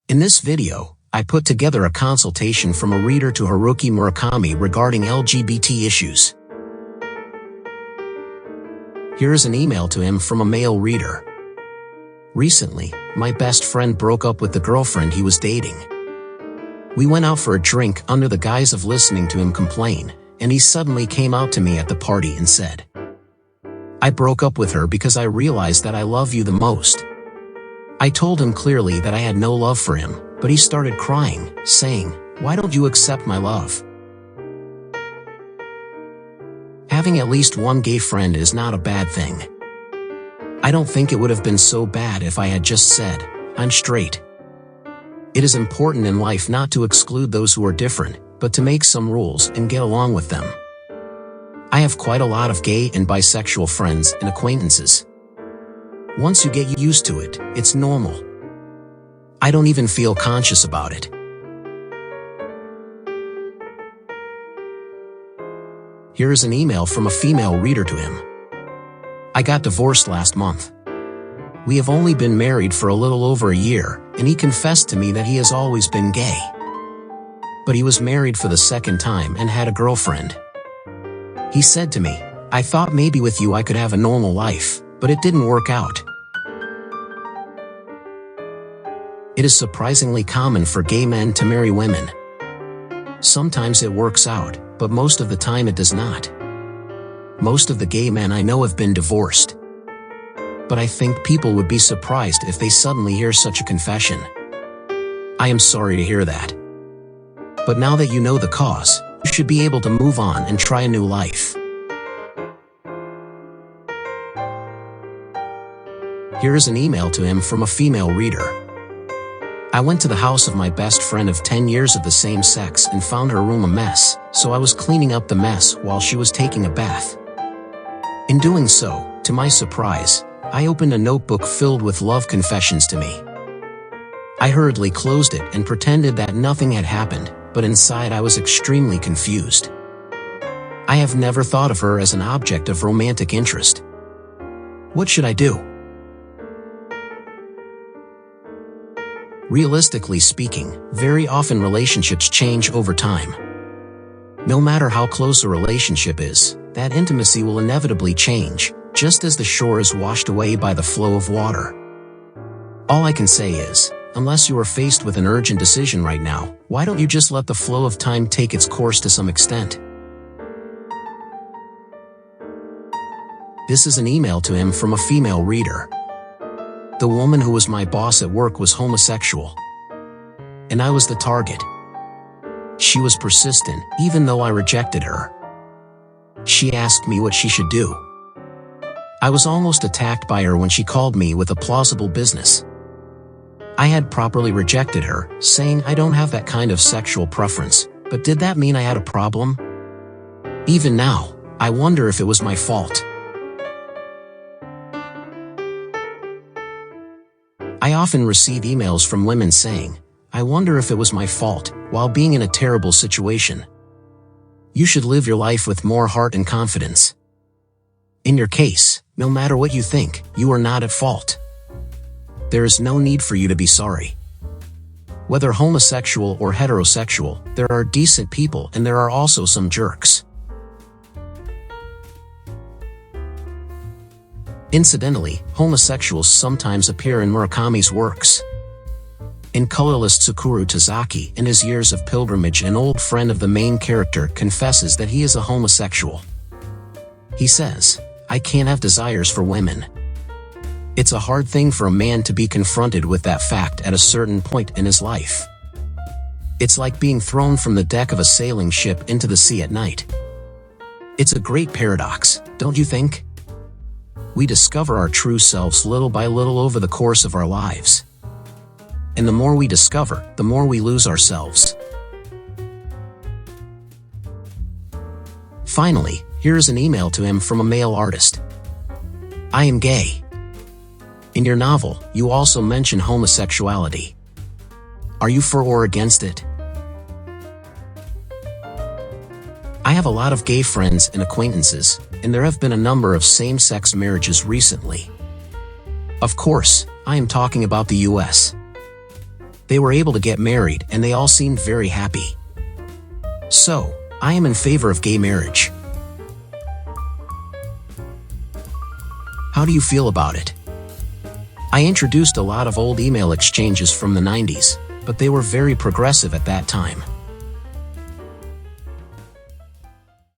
In this video, I put together a consultation from a reader to Haruki Murakami regarding LGBT issues. Here is an email to him from a male reader. Recently, my best friend broke up with the girlfriend he was dating. We went out for a drink under the guise of listening to him complain, and he suddenly came out to me at the party and said, "I broke up with her because I realized that I love you the most." I told him clearly that I had no love for him, but he started crying, saying, "Why don't you accept my love?" Having at least one gay friend is not a bad thing. I don't think it would have been so bad if I had just said, "I'm straight." It is important in life not to exclude those who are different, but to make some rules and get along with them. I have quite a lot of gay and bisexual friends and acquaintances. Once you get used to it, it's normal. I don't even feel conscious about it. Here is an email from a female reader to him. I got divorced last month. We have only been married for a little over a year, and he confessed to me that he has always been gay. But he was married for the second time and had a girlfriend. He said to me, "I thought maybe with you I could have a normal life, but it didn't work out." It is surprisingly common for gay men to marry women. Sometimes it works out, but most of the time it does not. Most of the gay men I know have been divorced. But I think people would be surprised if they suddenly hear such a confession. I am sorry to hear that. But now that you know the cause, you should be able to move on and try a new life. Here is an email to him from a female reader. I went to the house of my best friend of 10 years of the same sex and found her room a mess, so I was cleaning up the mess while she was taking a bath. In doing so, to my surprise, I opened a notebook filled with love confessions to me. I hurriedly closed it and pretended that nothing had happened, but inside I was extremely confused. I have never thought of her as an object of romantic interest. What should I do? Realistically speaking, very often relationships change over time. No matter how close a relationship is, that intimacy will inevitably change, just as the shore is washed away by the flow of water. All I can say is, unless you are faced with an urgent decision right now, why don't you just let the flow of time take its course to some extent? This is an email to him from a female reader. The woman who was my boss at work was homosexual, and I was the target. She was persistent, even though I rejected her. She asked me what she should do. I was almost attacked by her when she called me with a plausible business. I had properly rejected her, saying I don't have that kind of sexual preference, but did that mean I had a problem? Even now, I wonder if it was my fault. I often receive emails from women saying, "I wonder if it was my fault," while being in a terrible situation. You should live your life with more heart and confidence. In your case, no matter what you think, you are not at fault. There is no need for you to be sorry. Whether homosexual or heterosexual, there are decent people and there are also some jerks. Incidentally, homosexuals sometimes appear in Murakami's works. In Colorless, Tsukuru Tazaki, in his Years of Pilgrimage, an old friend of the main character confesses that he is a homosexual. He says, "I can't have desires for women." It's a hard thing for a man to be confronted with that fact at a certain point in his life. It's like being thrown from the deck of a sailing ship into the sea at night. It's a great paradox, don't you think? We discover our true selves little by little over the course of our lives. And the more we discover, the more we lose ourselves. Finally, here is an email to him from a male artist. I am gay. In your novel, you also mention homosexuality. Are you for or against it? I have a lot of gay friends and acquaintances, and there have been a number of same-sex marriages recently. Of course, I am talking about the US. They were able to get married and they all seemed very happy. So, I am in favor of gay marriage. How do you feel about it? I introduced a lot of old email exchanges from the 90s, but they were very progressive at that time.